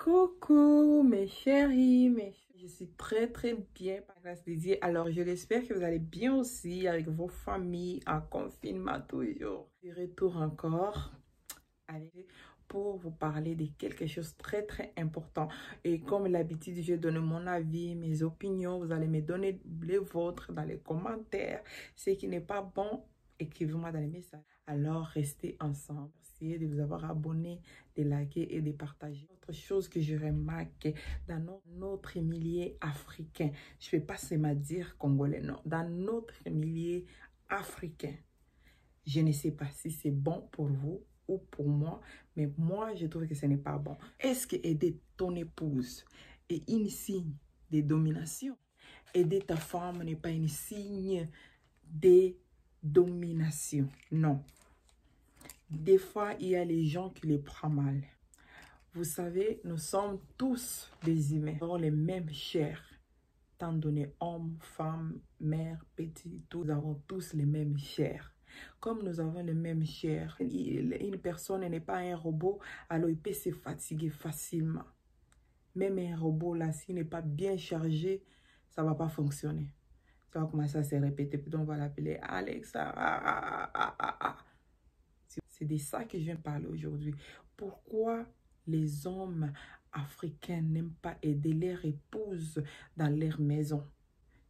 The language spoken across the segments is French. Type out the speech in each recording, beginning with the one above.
Coucou mes chéris, je suis très bien par grâce de Dieu. Alors je l'espère que vous allez bien aussi avec vos familles en confinement toujours. Je retourne encore pour vous parler de quelque chose de très important. Et comme l'habitude, je donne mon avis, mes opinions. Vous allez me donner les vôtres dans les commentaires. Ce qui n'est pas bon, écrivez-moi dans les messages. Alors, restez ensemble. Essayez de vous avoir abonné, de liker et de partager. Autre chose que je remarque dans notre milieu africain, je ne vais pas seulement dire congolais, non. Dans notre milieu africain, je ne sais pas si c'est bon pour vous ou pour moi, mais moi, je trouve que ce n'est pas bon. Est-ce que aider ton épouse est un signe de domination? Aider ta femme n'est pas un signe de domination. Non. Des fois, il y a les gens qui les prennent mal. Vous savez, nous sommes tous des humains. Nous avons les mêmes chairs. Tant donné homme, femme, mère, petit, nous avons tous les mêmes chairs. Comme nous avons les mêmes chairs, une personne n'est pas un robot, alors il peut se fatiguer facilement. Même un robot, là, s'il n'est pas bien chargé, ça ne va pas fonctionner. Ça va commencer à se répéter. Puis on va l'appeler Alexa. C'est de ça que je viens parler aujourd'hui. Pourquoi les hommes africains n'aiment pas aider leurs épouses dans leur maison?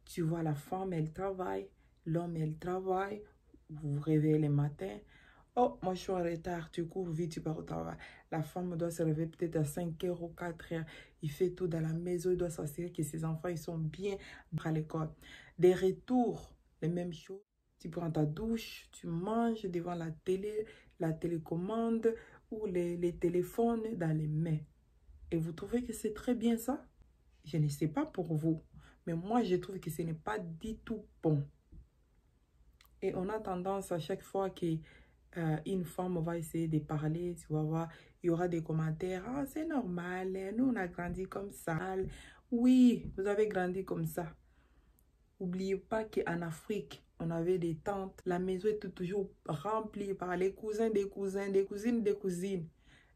Tu vois, la femme, elle travaille, l'homme, elle travaille. Vous vous réveillez le matin. Oh, moi, je suis en retard. Tu cours vite, tu pars au travail. La femme doit se réveiller peut-être à 5 heures ou 4 heures. Il fait tout dans la maison. Il doit s'assurer que ses enfants ils sont bien à l'école. Des retours, les mêmes choses. Tu prends ta douche, tu manges devant la télé, la télécommande ou les téléphones dans les mains. Et vous trouvez que c'est très bien ça? Je ne sais pas pour vous, mais moi je trouve que ce n'est pas du tout bon. Et on a tendance à chaque fois que une femme va essayer de parler, tu vas voir, il y aura des commentaires. Ah, c'est normal, nous on a grandi comme ça. Oui, vous avez grandi comme ça. N'oubliez pas qu'en Afrique, on avait des tantes. La maison était toujours remplie par les cousins des cousins, des cousines des cousines.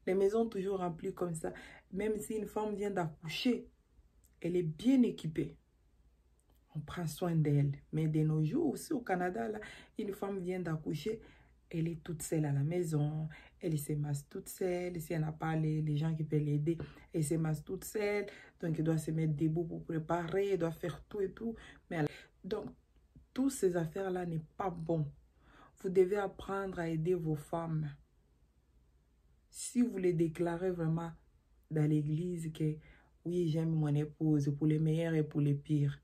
Les maisons toujours remplies comme ça. Même si une femme vient d'accoucher, elle est bien équipée. On prend soin d'elle. Mais de nos jours, aussi au Canada, là, une femme vient d'accoucher, elle est toute seule à la maison. Elle se masse toute seule. Si elle n'a pas les gens qui peuvent l'aider, elle se masse toute seule. Donc, elle doit se mettre debout pour préparer. Elle doit faire tout et tout. Donc, toutes ces affaires-là n'est pas bon. Vous devez apprendre à aider vos femmes. Si vous les déclarez vraiment dans l'église que oui, j'aime mon épouse pour les meilleurs et pour les pires.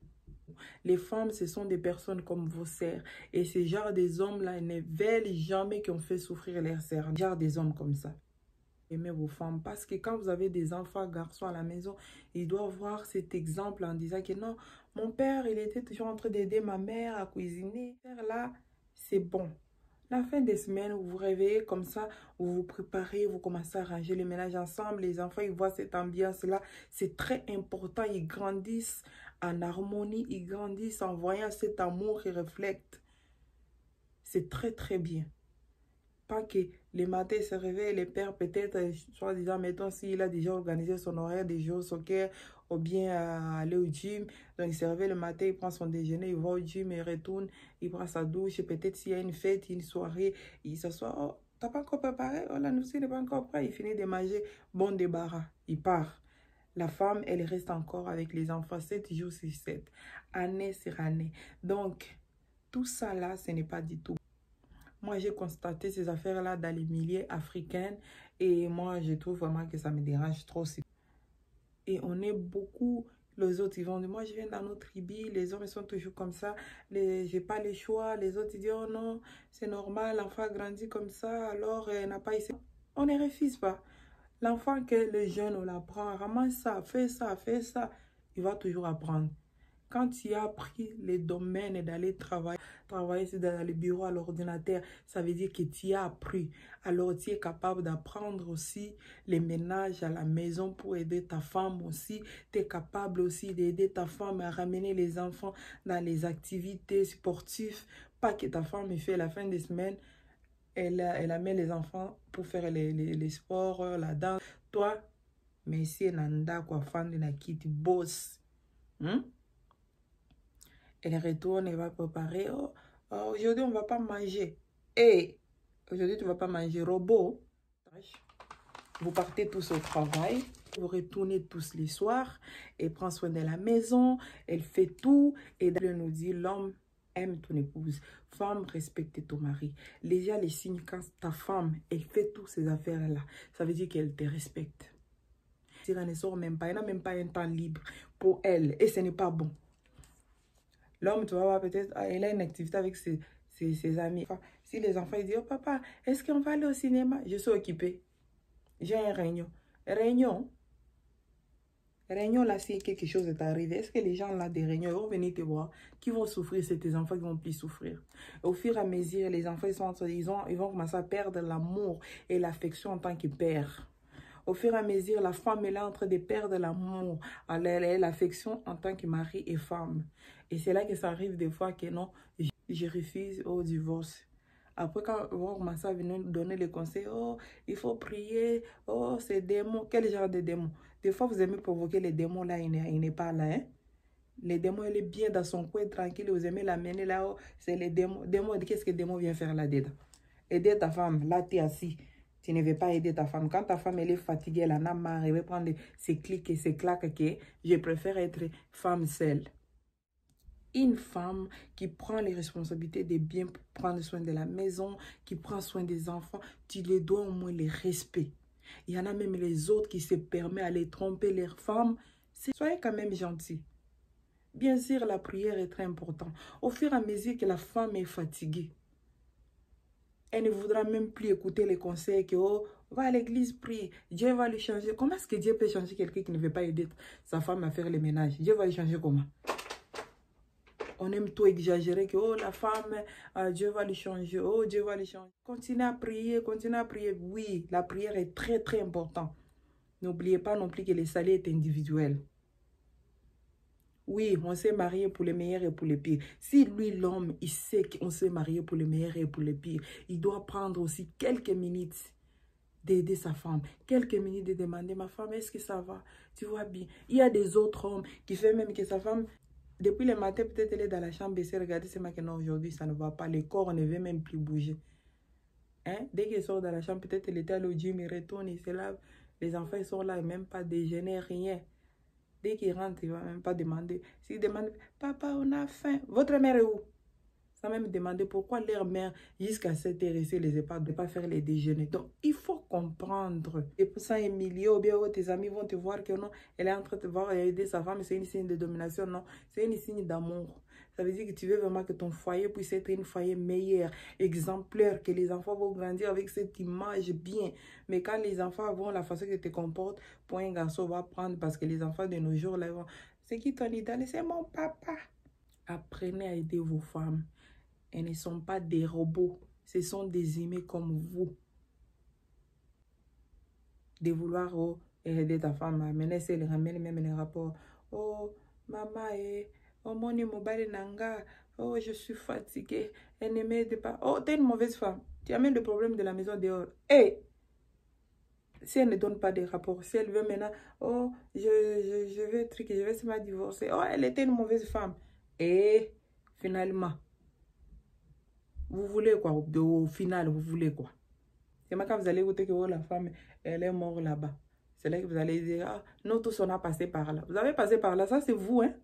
Les femmes, ce sont des personnes comme vos sœurs. Et ce genre des hommes-là ne veulent jamais qu'on fait souffrir leurs sœurs. Genre des hommes comme ça. Aimez vos femmes. Parce que quand vous avez des enfants garçons à la maison, ils doivent voir cet exemple en disant que non, mon père, il était toujours en train d'aider ma mère à cuisiner. Là, c'est bon. La fin des semaines, vous vous réveillez comme ça, vous vous préparez, vous commencez à ranger le ménage ensemble. Les enfants, ils voient cette ambiance-là. C'est très important. Ils grandissent en harmonie. Ils grandissent en voyant cet amour qui reflète. C'est très bien. Pas que les matins se réveillent, les pères peut-être, soit disant, mettons, s'il a déjà organisé son horaire des jours au soccer ou bien aller au gym. Donc, il se réveille le matin, il prend son déjeuner, il va au gym, il retourne, il prend sa douche. Peut-être s'il y a une fête, une soirée, il s'assoit. Oh, t'as pas encore préparé? Oh, la nourriture n'est pas encore prête. Il finit de manger, bon débarras, il part. La femme, elle reste encore avec les enfants 7 jours sur 7, année sur année. Donc, tout ça là, ce n'est pas du tout. Moi, j'ai constaté ces affaires-là dans les milieux africains et moi, je trouve vraiment que ça me dérange trop. Et on est beaucoup, les autres, ils vont dire, moi, je viens dans notre tribu, les hommes ils sont toujours comme ça, j'ai pas le choix. Les autres, ils disent, oh non, c'est normal, l'enfant grandit comme ça, alors il n'a pas ici. On ne refuse pas. L'enfant que le jeune, on l'apprend, ramasse ça, fais ça, il va toujours apprendre. Quand tu as appris les domaines d'aller travailler dans le bureau à l'ordinateur, ça veut dire que tu as appris. Alors tu es capable d'apprendre aussi les ménages à la maison pour aider ta femme aussi. Tu es capable aussi d'aider ta femme à ramener les enfants dans les activités sportives. Pas que ta femme fait la fin des semaines, elle amène les enfants pour faire les sports, la danse. Toi, Mais si Nanda, quoi, fan de la quitte, boss. Elle retourne et va préparer. Oh, aujourd'hui, on ne va pas manger. Hey, aujourd'hui, tu ne vas pas manger. Robot. Vous partez tous au travail. Vous retournez tous les soirs. Elle prend soin de la maison. Elle fait tout. Et elle nous dit, l'homme aime ton épouse. Femme, respecte ton mari. Déjà, les signes, quand ta femme, elle fait toutes ces affaires-là, ça veut dire qu'elle te respecte. Si elle ne sort même pas, elle n'a même pas un temps libre pour elle. Et ce n'est pas bon. L'homme, tu vas voir, peut-être, il a une activité avec ses amis. Enfin, si les enfants ils disent, oh papa, est-ce qu'on va aller au cinéma? Je suis occupée. J'ai un réunion. Réunion, là, si quelque chose est arrivé, est-ce que les gens là des réunions, ils vont venir te voir? Qui vont souffrir? C'est tes enfants qui vont plus souffrir. Au fur et à mesure, les enfants, ils vont commencer à perdre l'amour et l'affection en tant que père. Au fur et à mesure, la femme est là en train de perdre l'amour, l'affection en tant que mari et femme. Et c'est là que ça arrive des fois que non, je refuse au divorce. Après, quand on va commencer à venir donner les conseils, oh, il faut prier, oh, c'est démons. Quel genre de démons? Des fois, vous aimez provoquer les démons là, il n'est pas là. Hein? Les démons, il est bien dans son coin, tranquille, vous aimez l'amener là, oh, c'est les démons. Démons, qu'est-ce que les démons viennent faire là-dedans? Aider ta femme, là, tu es assis. Tu ne veux pas aider ta femme. Quand ta femme elle est fatiguée, elle en a marre, elle va prendre ses clics et ses claques. Je préfère être femme seule. Une femme qui prend les responsabilités de bien prendre soin de la maison, qui prend soin des enfants, tu les dois au moins les respects. Il y en a même les autres qui se permettent d'aller tromper leurs femmes. Soyez quand même gentils. Bien sûr, la prière est très importante. Au fur et à mesure que la femme est fatiguée, elle ne voudra même plus écouter les conseils que, oh, va à l'église, prie, Dieu va lui changer. Comment est-ce que Dieu peut changer quelqu'un qui ne veut pas aider sa femme à faire le ménage? Dieu va lui changer comment? On aime tout exagérer que, oh, la femme, Dieu va lui changer, oh, Dieu va lui changer. Continuez à prier, continuez à prier. Oui, la prière est très, très importante. N'oubliez pas non plus que le salut est individuel. Oui, on s'est marié pour les meilleurs et pour les pires. Si lui, l'homme, il sait qu'on s'est marié pour les meilleurs et pour les pires, il doit prendre aussi quelques minutes d'aider sa femme. Quelques minutes de demander, ma femme, est-ce que ça va? Tu vois bien. Il y a des autres hommes qui font même que sa femme, depuis le matin, peut-être elle est dans la chambre, et regarder, c'est maintenant aujourd'hui, ça ne va pas. Le corps ne veut même plus bouger. Hein? Dès qu'elle sort dans la chambre, peut-être elle était allée au gym, il retourne, il se lave. Les enfants, ils sont là, même pas déjeuner, rien. Dès qu'il rentre, il ne va même pas demander. S'il demande, papa, on a faim. Votre mère est où? Sans même demander pourquoi leur mère, jusqu'à s'intéresser les EHPAD, ne pas faire les déjeuners. Donc, il faut comprendre. Et pour ça, Emilie, ou bien tes amis vont te voir que non, elle est en train de voir aider sa femme, c'est une signe de domination. Non, c'est une signe d'amour. Ça veut dire que tu veux vraiment que ton foyer puisse être un foyer meilleur, exemplaire, que les enfants vont grandir avec cette image bien. Mais quand les enfants vont la façon que tu te comportes, pour un garçon va prendre, parce que les enfants de nos jours, là, vont, c'est qui ton idole? C'est mon papa. Apprenez à aider vos femmes. Elles ne sont pas des robots. Ce sont des humains comme vous. De vouloir aider ta femme. Maintenant, c'est le ramène même les rapports. Oh, maman, oh, mon mobile nanga. Oh, je suis fatiguée. Elle ne m'aide pas. Oh, t'es une mauvaise femme. Tu amènes le problème de la maison dehors. Hé! Si elle ne donne pas de rapport, si elle veut maintenant, oh, je veux truquer, je vais se divorcer. Oh, elle était une mauvaise femme. Et finalement, vous voulez quoi? Au final, vous voulez quoi? C'est quand vous allez écouter que oh, la femme, elle est morte là-bas. C'est là que vous allez dire, ah, nous tous on a passé par là. Vous avez passé par là, ça c'est vous, hein?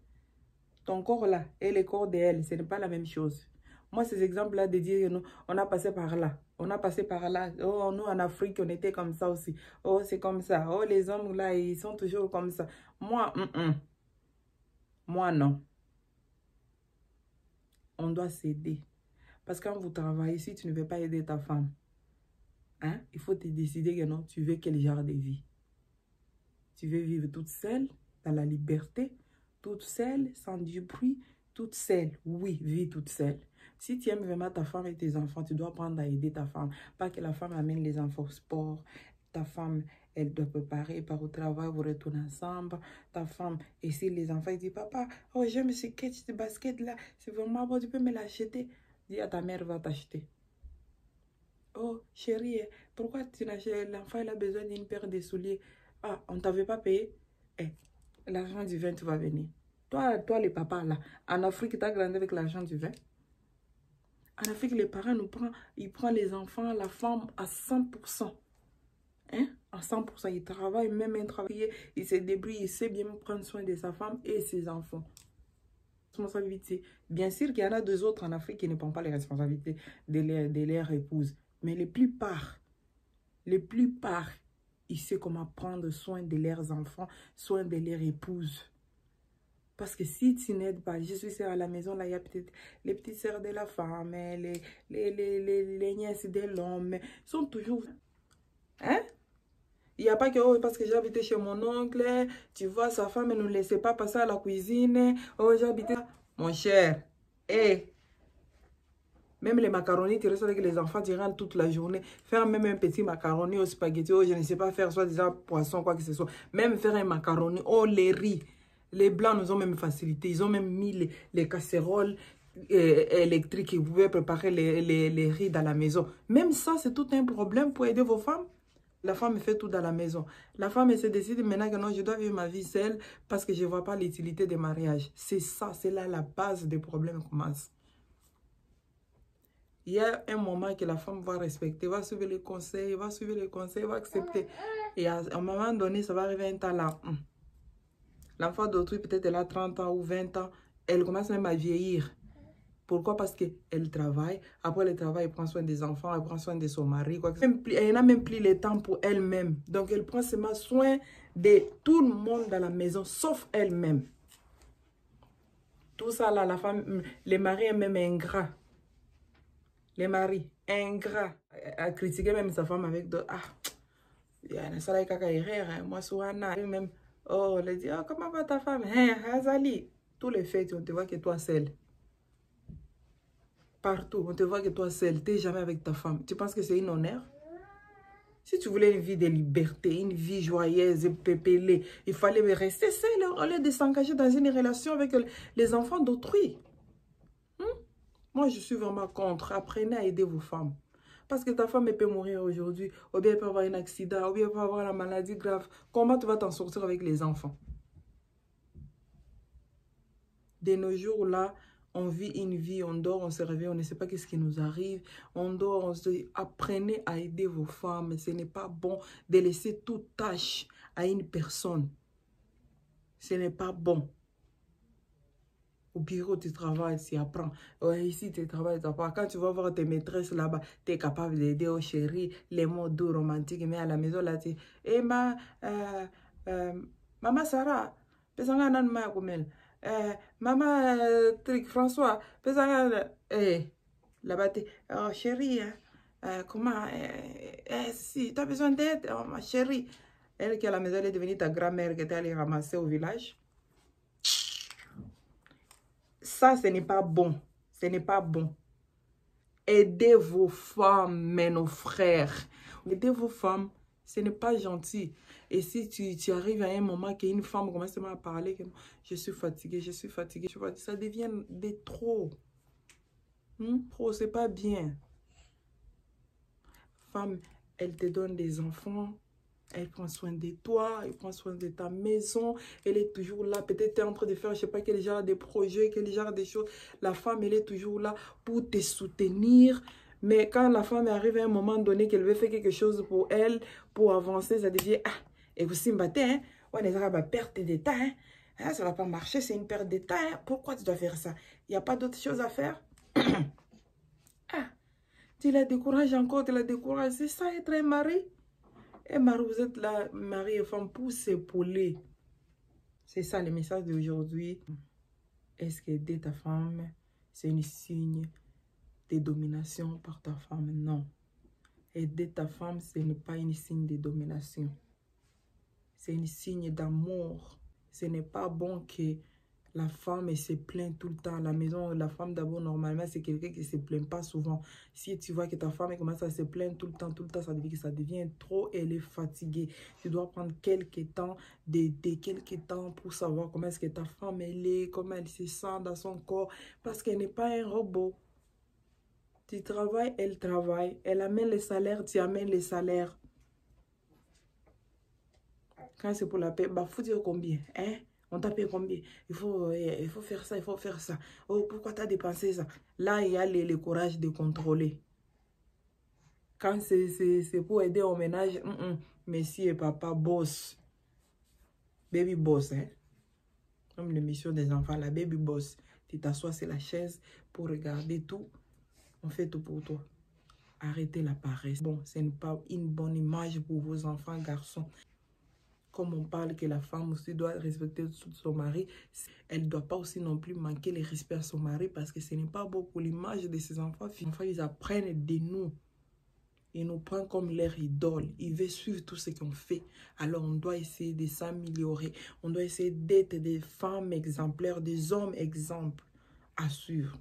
Ton corps là et le corps d'elle, ce n'est pas la même chose. Moi, ces exemples-là de dire que nous, on a passé par là. On a passé par là. Oh, nous en Afrique, on était comme ça aussi. Oh, c'est comme ça. Oh, les hommes là, ils sont toujours comme ça. Moi, moi non. On doit s'aider. Parce que quand vous travaillez, si tu ne veux pas aider ta femme, hein, il faut te décider que non, tu veux quel genre de vie. Tu veux vivre toute seule, dans la liberté, toute seule, sans du bruit, toute seule. Oui, vis toute seule. Si tu aimes vraiment ta femme et tes enfants, tu dois apprendre à aider ta femme. Pas que la femme amène les enfants au sport. Ta femme, elle doit préparer, par au travail, vous retournez ensemble. Ta femme, et si les enfants ils disent, papa, oh j'aime ce catch de basket là, c'est vraiment bon, tu peux me l'acheter. Dis à ta mère, va t'acheter. Oh chérie, pourquoi tu n'achètes, l'enfant il a besoin d'une paire de souliers. Ah, on ne t'avait pas payé. Eh, l'argent du vin, tu vas venir. Toi, les papas, là, en Afrique, tu as grandi avec l'argent du vin. En Afrique, les parents ils prennent les enfants, la femme à 100%. Hein? À 100%, il travaille, même un travail, il se débrouille, il sait bien prendre soin de sa femme et ses enfants. Responsabilité. Bien sûr qu'il y en a deux autres en Afrique qui ne prennent pas les responsabilités de leur épouse. Mais les plupart, ils savent comment prendre soin de leurs enfants, soin de leur épouse. Parce que si tu n'aides pas, je suis à la maison, là, il y a peut-être les petites sœurs de la femme, les nièces de l'homme, sont toujours... Hein? Il n'y a pas que, oh, parce que j'habitais chez mon oncle, tu vois, sa femme ne nous laissait pas passer à la cuisine, oh, j'habitais... Mon cher, hé, même les macaronis, tu restes avec les enfants, tu rentres toute la journée. Faire même un petit macaroni au spaghetti, oh, je ne sais pas faire, soit déjà poisson, quoi que ce soit. Même faire un macaroni, oh, les riz. Les Blancs nous ont même facilité. Ils ont même mis les casseroles électriques qui pouvaient préparer les riz dans la maison. Même ça, c'est tout un problème pour aider vos femmes. La femme fait tout dans la maison. La femme, elle se décide maintenant que non, je dois vivre ma vie seule parce que je ne vois pas l'utilité des mariages. C'est ça, c'est là la base des problèmes commence. Il y a un moment que la femme va respecter, va suivre les conseils, va accepter. Et à un moment donné, ça va arriver un temps là. L'enfant d'autrui, peut-être elle a 30 ans ou 20 ans, elle commence même à vieillir. Pourquoi? Parce qu'elle travaille. Après le travail, elle prend soin des enfants, elle prend soin de son mari. Elle n'a même plus le temps pour elle-même. Donc, elle prend seulement soin de tout le monde dans la maison, sauf elle-même. Tout ça, là, la femme, les maris sont même ingrats. Les maris, ingrats. À critiquer même sa femme avec d'autres. Ah, il y a un salaire qui moi, Souana, même. Oh, elle dit, oh, comment va ta femme? Hein, Azali. Tous les faits, on te voit que toi seul. Partout, on te voit que toi seul, tu n'es jamais avec ta femme. Tu penses que c'est un honneur? Si tu voulais une vie de liberté, une vie joyeuse et pépélée, il fallait rester seul au lieu de s'engager dans une relation avec les enfants d'autrui. Moi, je suis vraiment contre. Apprenez à aider vos femmes. Parce que ta femme elle peut mourir aujourd'hui, ou bien elle peut avoir un accident, ou bien elle peut avoir la maladie grave. Comment tu vas t'en sortir avec les enfants? De nos jours là, on vit une vie, on dort, on se réveille, on ne sait pas qu'est-ce qui nous arrive. On dort, on se dit, apprenez à aider vos femmes. Ce n'est pas bon de laisser toute tâche à une personne. Ce n'est pas bon. Au bureau, tu travailles, tu apprends. Ouais, ici, tu travailles, tu apprends. Quand tu vas voir tes maîtresses là-bas, tu es capable d'aider aux chéris, les mots doux, romantiques. Mais à la maison, là, tu dis, eh, maman Sarah, pesanga nan ma kumel. Maman Trick François, pesanga, là-bas, tu oh chérie, comment, si tu as besoin d'aide, oh, ma chérie. Elle qui à la maison, elle est devenue ta grand-mère qui était allée ramasser au village. Ça, ce n'est pas bon. Ce n'est pas bon. Aidez vos femmes, mais nos frères. Aidez vos femmes, ce n'est pas gentil. Et si tu arrives à un moment qu'une femme commence à parler, que je suis fatiguée, ça devient de trop. Trop, c'est pas bien. Femme, elle te donne des enfants. Elle prend soin de toi, elle prend soin de ta maison. Elle est toujours là. Peut-être tu es en train de faire, je ne sais pas quel genre de projet, quel genre de choses. La femme, elle est toujours là pour te soutenir. Mais quand la femme arrive à un moment donné qu'elle veut faire quelque chose pour elle, pour avancer, ça devient, ah, et vous s'imbattez, hein? On est à perte de temps, hein? Ça ne va pas marcher, c'est une perte de temps. Hein? Pourquoi tu dois faire ça? Il n'y a pas d'autre chose à faire? Ah, tu la décourages encore, tu la décourages. C'est ça être un mari? Et Marie, vous êtes là, mari et femme, pour s'épauler. C'est ça le message d'aujourd'hui. Est-ce qu'aider ta femme, c'est un signe de domination par ta femme? Non. Aider ta femme, ce n'est pas un signe de domination. C'est un signe d'amour. Ce n'est pas bon que la femme se plaint tout le temps à la maison. La femme d'abord, normalement, c'est quelqu'un qui ne se plaint pas souvent. Si tu vois que ta femme commence à se plaindre tout le temps, ça devient trop, elle est fatiguée. Tu dois prendre quelques temps, quelques temps pour savoir comment est-ce que ta femme elle est, comment elle se sent dans son corps. Parce qu'elle n'est pas un robot. Tu travailles, elle travaille. Elle amène les salaires, tu amènes les salaires. Quand c'est pour la paix, bah, faut dire combien, hein? On t'a payé combien? Il faut faire ça, il faut faire ça. Oh, pourquoi tu as dépensé ça? Là, il y a le courage de contrôler. Quand c'est pour aider au ménage, monsieur et papa boss. Baby boss, hein? Comme l'émission des enfants, la baby boss. Tu t'assois sur la chaise pour regarder tout. On fait tout pour toi. Arrêtez la paresse. Bon, ce n'est pas une bonne image pour vos enfants garçons. Comme on parle que la femme aussi doit respecter son mari, elle ne doit pas aussi non plus manquer le respect à son mari parce que ce n'est pas beau pour l'image de ses enfants. Les enfants, ils apprennent de nous. Ils nous prennent comme leur idole. Ils veulent suivre tout ce qu'on fait. Alors, on doit essayer de s'améliorer. On doit essayer d'être des femmes exemplaires, des hommes exemples à suivre.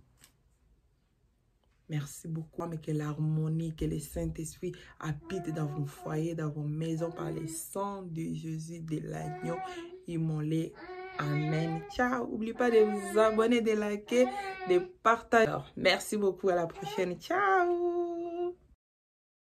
Merci beaucoup. Mais que l'harmonie, que le Saint-Esprit habite dans vos foyers, dans vos maisons par le sang de Jésus de l'agneau immolé. Amen. Ciao. N'oubliez pas de vous abonner, de liker, de partager. Alors, merci beaucoup. À la prochaine. Ciao.